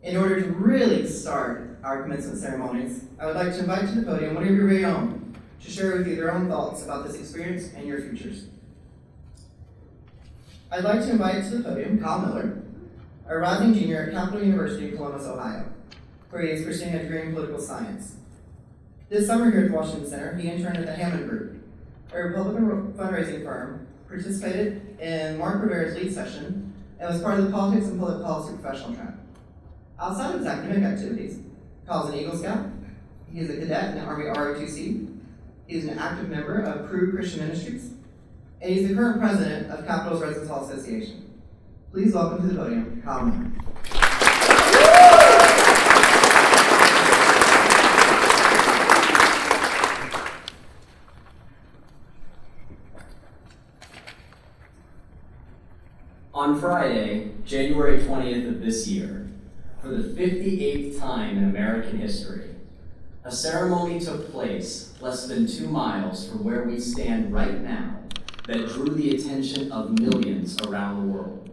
In order to really start our commencement ceremonies, I would like to invite to the podium one of your very own to share with you their own thoughts about this experience and your futures. I'd like to invite to the podium Kyle Miller, a rising junior at Capital University of Columbus, Ohio, where he is pursuing a degree in political science. This summer here at the Washington Center, he interned at the Hammond Group, a Republican fundraising firm, participated in Mark Rivera's lead session, and was part of the politics and public policy professional track. Outside of his academic activities, Kyle's an Eagle Scout, he is a cadet in the Army ROTC, he is an active member of Crew Christian Ministries, and he's the current president of Capitol's Residence Hall Association. Please welcome to the podium, Kyle Miller. On Friday, January 20th of this year, for the 58th time in American history, a ceremony took place less than 2 miles from where we stand right now that drew the attention of millions around the world.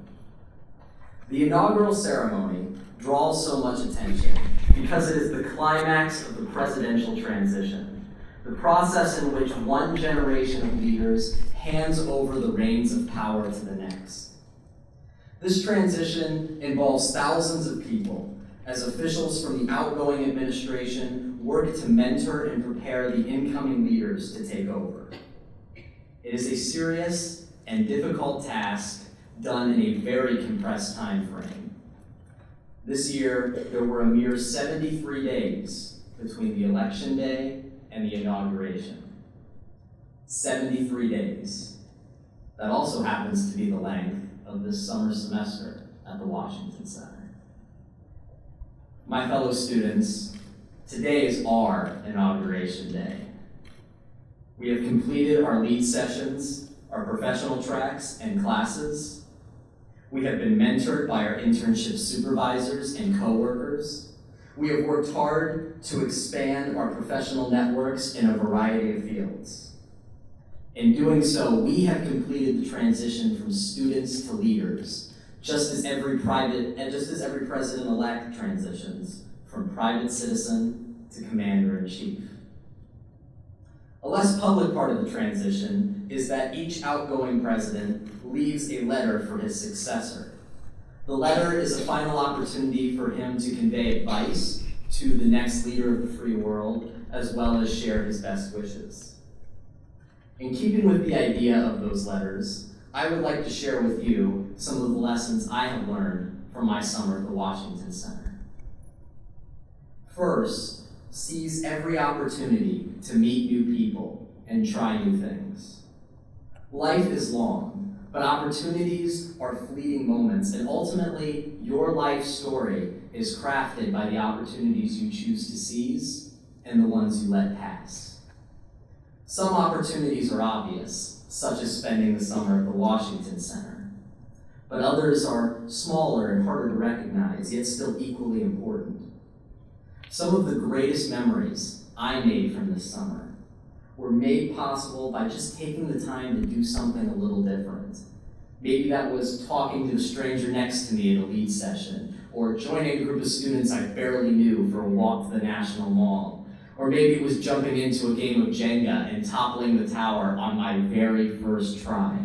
The inaugural ceremony draws so much attention because it is the climax of the presidential transition, the process in which one generation of leaders hands over the reins of power to the next. This transition involves thousands of people as officials from the outgoing administration work to mentor and prepare the incoming leaders to take over. It is a serious and difficult task done in a very compressed time frame. This year, there were a mere 73 days between the election day and the inauguration. 73 days. That also happens to be the length of this summer semester at the Washington Center. My fellow students, today is our inauguration day. We have completed our lead sessions, our professional tracks, and classes. We have been mentored by our internship supervisors and coworkers. We have worked hard to expand our professional networks in a variety of fields. In doing so, we have completed the transition from students to leaders, just as every president-elect transitions from private citizen to commander-in-chief. A less public part of the transition is that each outgoing president leaves a letter for his successor. The letter is a final opportunity for him to convey advice to the next leader of the free world, as well as share his best wishes. In keeping with the idea of those letters, I would like to share with you some of the lessons I have learned from my summer at the Washington Center. First, seize every opportunity to meet new people and try new things. Life is long, but opportunities are fleeting moments, and ultimately, your life story is crafted by the opportunities you choose to seize and the ones you let pass. Some opportunities are obvious, such as spending the summer at the Washington Center, but others are smaller and harder to recognize, yet still equally important. Some of the greatest memories I made from this summer were made possible by just taking the time to do something a little different. Maybe that was talking to a stranger next to me at a lead session, or joining a group of students I barely knew for a walk to the National Mall. Or maybe it was jumping into a game of Jenga and toppling the tower on my very first try.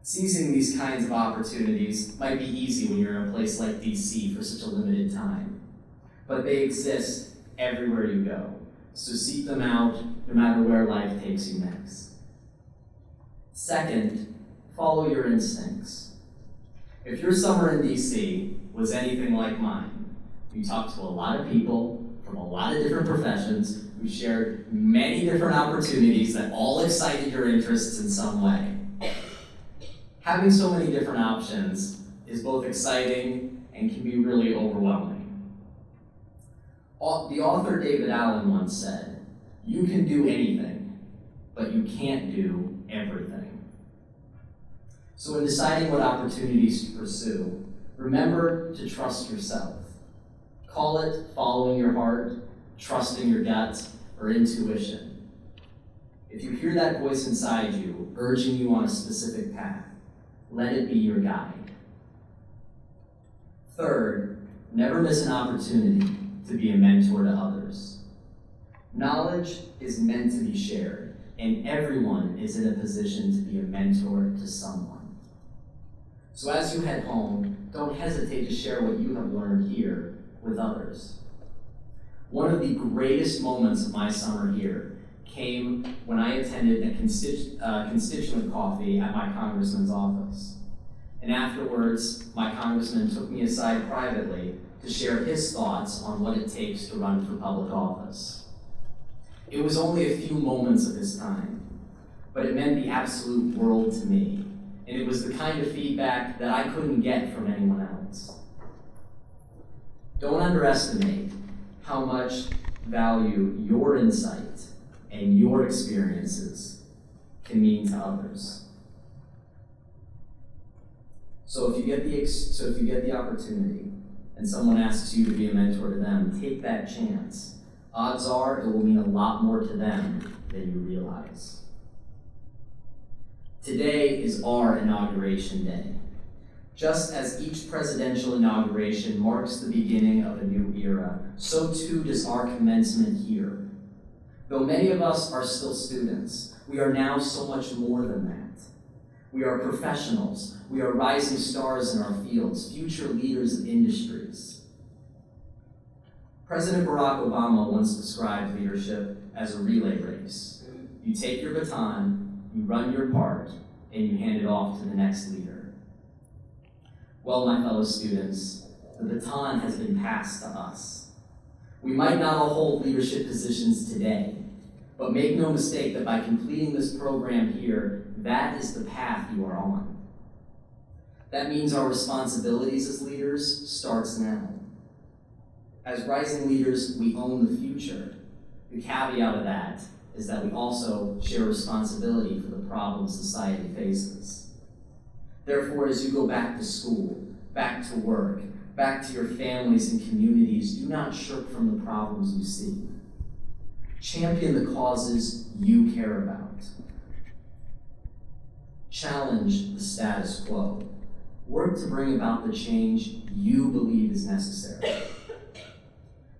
Seizing these kinds of opportunities might be easy when you're in a place like DC for such a limited time, but they exist everywhere you go, so seek them out no matter where life takes you next. Second, follow your instincts. If your summer in DC was anything like mine, you talked to a lot of people from a lot of different professions who shared many different opportunities that all excited your interests in some way. Having so many different options is both exciting and can be really overwhelming. The author David Allen once said, "You can do anything, but you can't do everything." So in deciding what opportunities to pursue, remember to trust yourself. Call it following your heart, trusting your gut, or intuition. If you hear that voice inside you, urging you on a specific path, let it be your guide. Third, never miss an opportunity to be a mentor to others. Knowledge is meant to be shared, and everyone is in a position to be a mentor to someone. So as you head home, don't hesitate to share what you have learned here with others. One of the greatest moments of my summer here came when I attended a constituent coffee at my congressman's office. And afterwards, my congressman took me aside privately to share his thoughts on what it takes to run for public office. It was only a few moments of his time, but it meant the absolute world to me, and it was the kind of feedback that I couldn't get from anyone else. Don't underestimate how much value your insight and your experiences can mean to others. So if you get the opportunity and someone asks you to be a mentor to them, take that chance. Odds are it will mean a lot more to them than you realize. Today is our inauguration day. Just as each presidential inauguration marks the beginning of a new era, so too does our commencement here. Though many of us are still students, we are now so much more than that. We are professionals. We are rising stars in our fields, future leaders of industries. President Barack Obama once described leadership as a relay race. You take your baton, you run your part, and you hand it off to the next leader. Well, my fellow students, the baton has been passed to us. We might not all hold leadership positions today, but make no mistake that by completing this program here, that is the path you are on. That means our responsibilities as leaders starts now. As rising leaders, we own the future. The caveat of that is that we also share responsibility for the problems society faces. Therefore, as you go back to school, back to work, back to your families and communities, do not shirk from the problems you see. Champion the causes you care about. Challenge the status quo. Work to bring about the change you believe is necessary.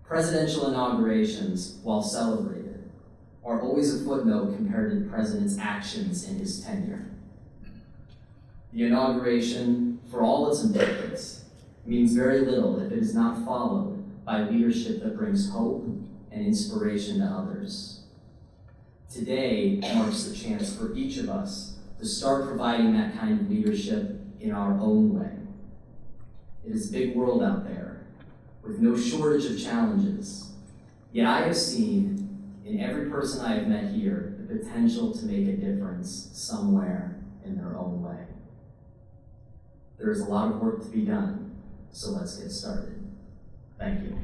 Presidential inaugurations, while celebrated, are always a footnote compared to the president's actions in his tenure. The inauguration, for all its importance, means very little if it is not followed by leadership that brings hope and inspiration to others. Today marks the chance for each of us to start providing that kind of leadership in our own way. It is a big world out there, with no shortage of challenges. Yet I have seen, in every person I have met here, the potential to make a difference somewhere in their own way. There is a lot of work to be done, so let's get started. Thank you.